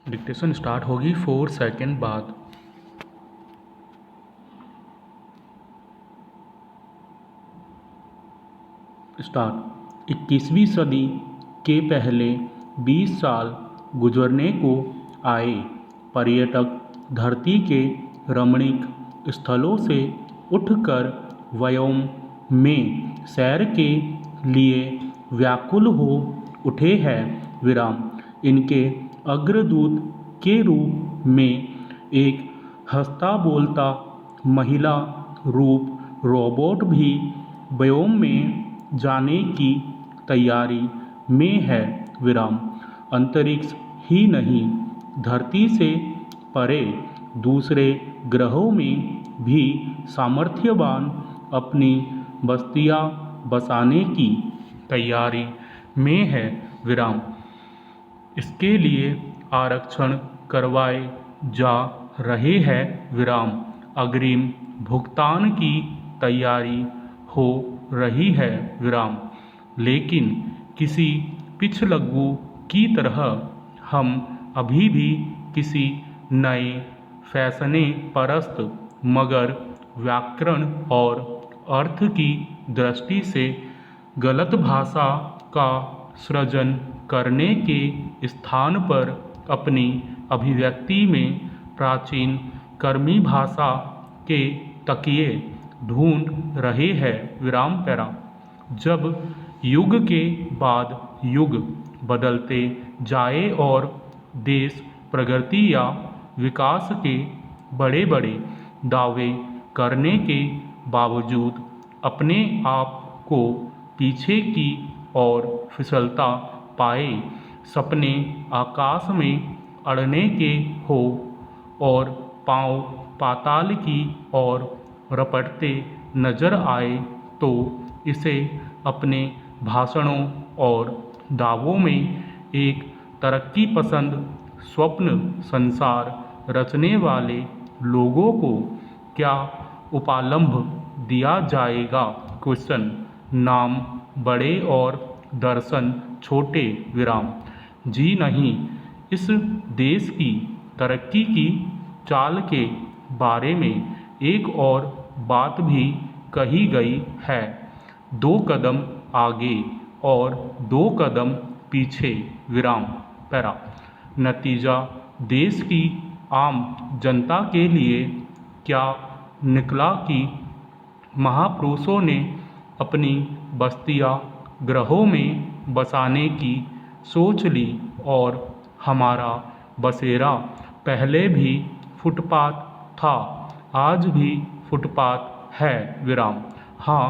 Dictation start होगी 4 second बाद। Start. 21वीं सदी के पहले 20 साल गुजरने को आए। पर्यटक धरती के रमणीक स्थलों से उठकर व्योम में सैर के लिए व्याकुल हो उठे हैं। इनके अग्रदूत के रूप में एक हंसता बोलता महिला रूप रोबोट भी व्योम में जाने की तैयारी में है। अंतरिक्ष ही नहीं, धरती से परे दूसरे ग्रहों में भी सामर्थ्यवान अपनी बस्तियां बसाने की तैयारी में है। इसके लिए आरक्षण करवाए जा रहे हैं। अग्रिम भुगतान की तैयारी हो रही है। लेकिन किसी पिछलग्गू की तरह हम अभी भी किसी नए फैसने परस्त मगर व्याकरण और अर्थ की दृष्टि से गलत भाषा का सृजन करने के स्थान पर अपनी अभिव्यक्ति में प्राचीन कर्मी भाषा के तकिए ढूंढ रहे हैं। जब युग के बाद युग बदलते जाए और देश प्रगति या विकास के बड़े बड़े दावे करने के बावजूद अपने आप को पीछे की ओर फिसलता पाए, सपने आकाश में अड़ने के हो और पांव पाताल की ओर रपटते नजर आए, तो इसे अपने भाषणों और दावों में एक तरक्की पसंद स्वप्न संसार रचने वाले लोगों को क्या उपालंभ दिया जाएगा? नाम बड़े और दर्शन छोटे। जी नहीं, इस देश की तरक्की की चाल के बारे में एक और बात भी कही गई है। 2 कदम आगे और 2 कदम पीछे। नतीजा देश की आम जनता के लिए क्या निकला कि महापुरुषों ने अपनी बस्तियां ग्रहों में बसाने की सोच ली और हमारा बसेरा पहले भी फुटपाथ था, आज भी फुटपाथ है। हाँ,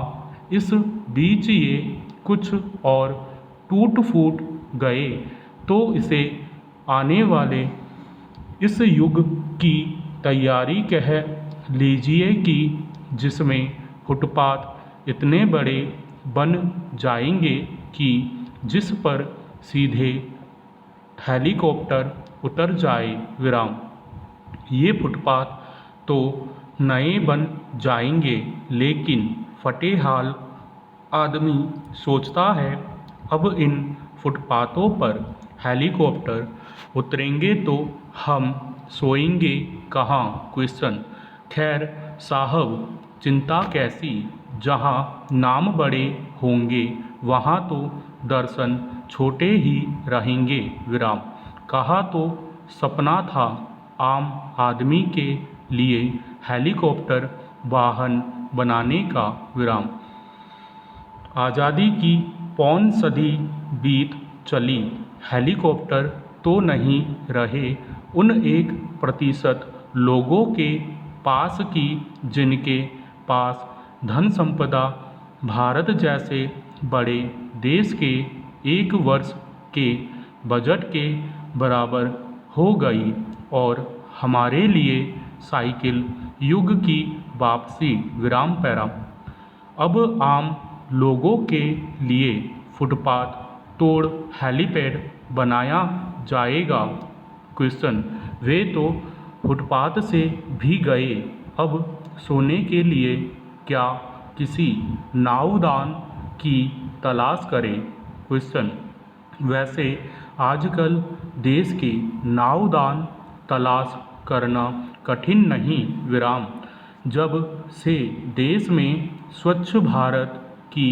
इस बीच ये कुछ और टूट फूट गए तो इसे आने वाले इस युग की तैयारी कह लीजिए कि जिसमें फुटपाथ इतने बड़े बन जाएंगे कि जिस पर सीधे हेलीकॉप्टर उतर जाए। ये फुटपाथ तो नए बन जाएंगे, लेकिन फटे हाल आदमी सोचता है अब इन फुटपाथों पर हेलीकॉप्टर उतरेंगे तो हम सोएंगे कहाँ? खैर साहब, चिंता कैसी, जहाँ नाम बड़े होंगे वहाँ तो दर्शन छोटे ही रहेंगे। कहा तो सपना था आम आदमी के लिए हेलीकॉप्टर वाहन बनाने का। आज़ादी की पौन सदी बीत चली, हेलीकॉप्टर तो नहीं रहे उन 1% लोगों के पास की जिनके पास धन संपदा भारत जैसे बड़े देश के 1 वर्ष के बजट के बराबर हो गई। और हमारे लिए साइकिल युग की वापसी। अब आम लोगों के लिए फुटपाथ तोड़ हेलीपैड बनाया जाएगा। वे तो फुटपाथ से भी गए, अब सोने के लिए क्या किसी नावदान की तलाश करें? वैसे आजकल देश के नावदान तलाश करना कठिन नहीं विराम। जब से देश में स्वच्छ भारत की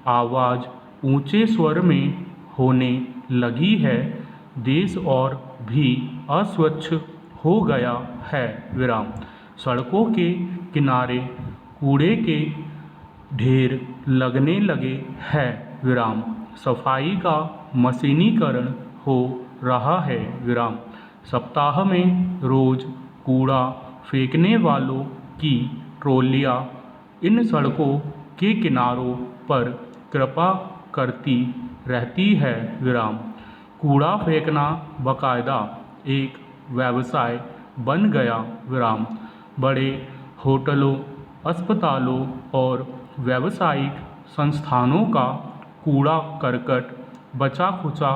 आवाज़ ऊंचे स्वर में होने लगी है, देश और भी अस्वच्छ हो गया है विराम। सड़कों के किनारे कूड़े के ढेर लगने लगे हैं विराम। सफाई का मशीनीकरण हो रहा है विराम। सप्ताह में रोज कूड़ा फेंकने वालों की ट्रॉलियां इन सड़कों के किनारों पर कृपा करती रहती है विराम। कूड़ा फेंकना बाकायदा एक व्यवसाय बन गया विराम। बड़े होटलों, अस्पतालों और व्यावसायिक संस्थानों का कूड़ा करकट बचा खुचा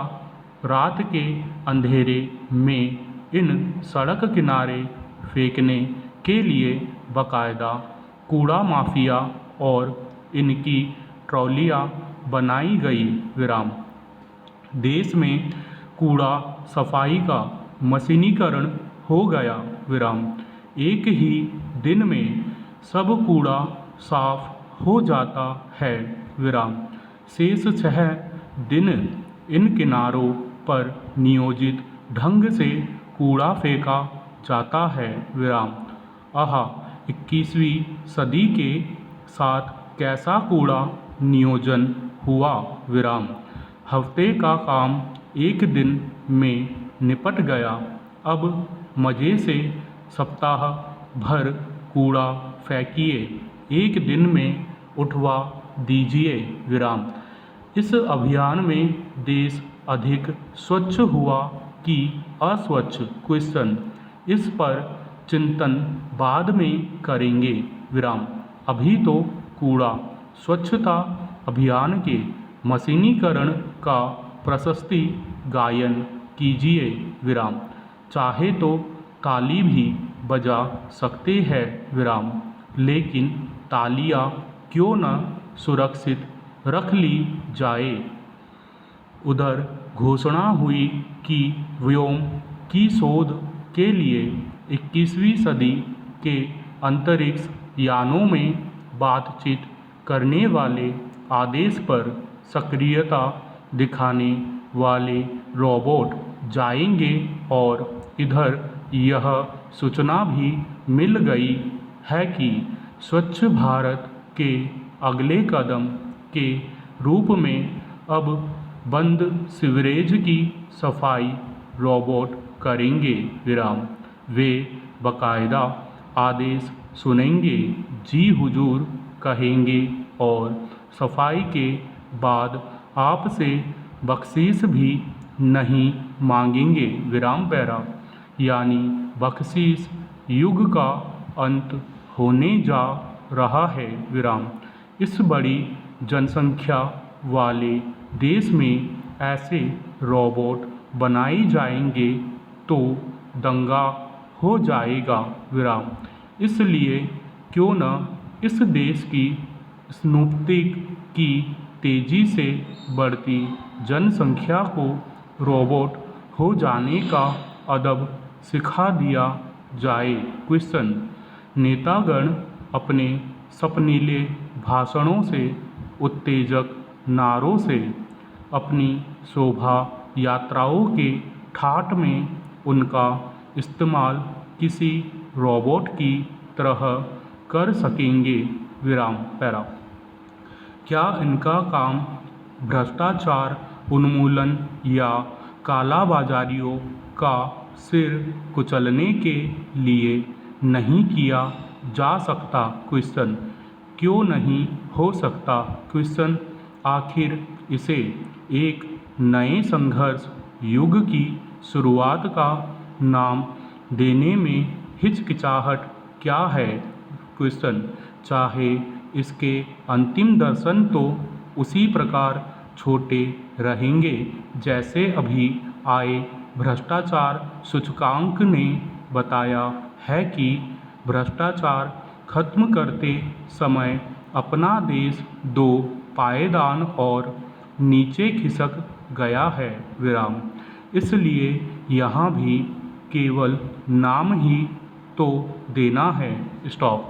रात के अंधेरे में इन सड़क किनारे फेंकने के लिए बाकायदा कूड़ा माफिया और इनकी ट्रॉलियां बनाई गई विराम। देश में कूड़ा सफाई का मशीनीकरण हो गया विराम। एक ही दिन में सब कूड़ा साफ हो जाता है विराम। शेष 6 दिन इन किनारों पर नियोजित ढंग से कूड़ा फेंका जाता है विराम। आहा, 21वीं सदी के साथ कैसा कूड़ा नियोजन हुआ विराम। हफ्ते का काम एक दिन में निपट गया। अब मज़े से सप्ताह भर कूड़ा फेंकिए, एक दिन में उठवा दीजिए विराम। इस अभियान में देश अधिक स्वच्छ हुआ कि अस्वच्छ क्वेश्चन, इस पर चिंतन बाद में करेंगे विराम। अभी तो कूड़ा स्वच्छता अभियान के मशीनीकरण का प्रशस्ति गायन कीजिए विराम। चाहे तो ताली भी बजा सकते हैं विराम, लेकिन तालियां क्यों न सुरक्षित रख ली जाए। उधर घोषणा हुई कि व्योम की शोध के लिए 21वीं सदी के अंतरिक्ष यानों में बातचीत करने वाले आदेश पर सक्रियता दिखाने वाले रोबोट जाएंगे। और इधर यह सूचना भी मिल गई है कि स्वच्छ भारत के अगले कदम के रूप में अब बंद सीवरेज की सफाई रोबोट करेंगे विराम। वे बाकायदा आदेश सुनेंगे, जी हुजूर कहेंगे और सफाई के बाद आपसे बख्शीश भी नहीं मांगेंगे विराम पैरा। यानी बख्शीश युग का अंत होने जा रहा है विराम। इस बड़ी जनसंख्या वाले देश में ऐसे रोबोट बनाए जाएंगे तो दंगा हो जाएगा विराम। इसलिए क्यों न इस देश की स्नूप्तिक की तेजी से बढ़ती जनसंख्या को रोबोट हो जाने का अदब सिखा दिया जाए क्वेश्चन। नेतागण अपने सपनीले भाषणों से, उत्तेजक नारों से, अपनी शोभा यात्राओं के ठाट में उनका इस्तेमाल किसी रोबोट की तरह कर सकेंगे विराम पैरा। क्या इनका काम भ्रष्टाचार उन्मूलन या कालाबाजारियों का सिर कुचलने के लिए नहीं किया जा सकता क्वेश्चन। क्यों नहीं हो सकता क्वेश्चन। आखिर इसे एक नए संघर्ष युग की शुरुआत का नाम देने में हिचकिचाहट क्या है क्वेश्चन। चाहे इसके अंतिम दर्शन तो उसी प्रकार छोटे रहेंगे जैसे अभी आए भ्रष्टाचार सूचकांक ने बताया है कि भ्रष्टाचार खत्म करते समय अपना देश 2 पायदान और नीचे खिसक गया है विराम। इसलिए यहाँ भी केवल नाम ही तो देना है। स्टॉप।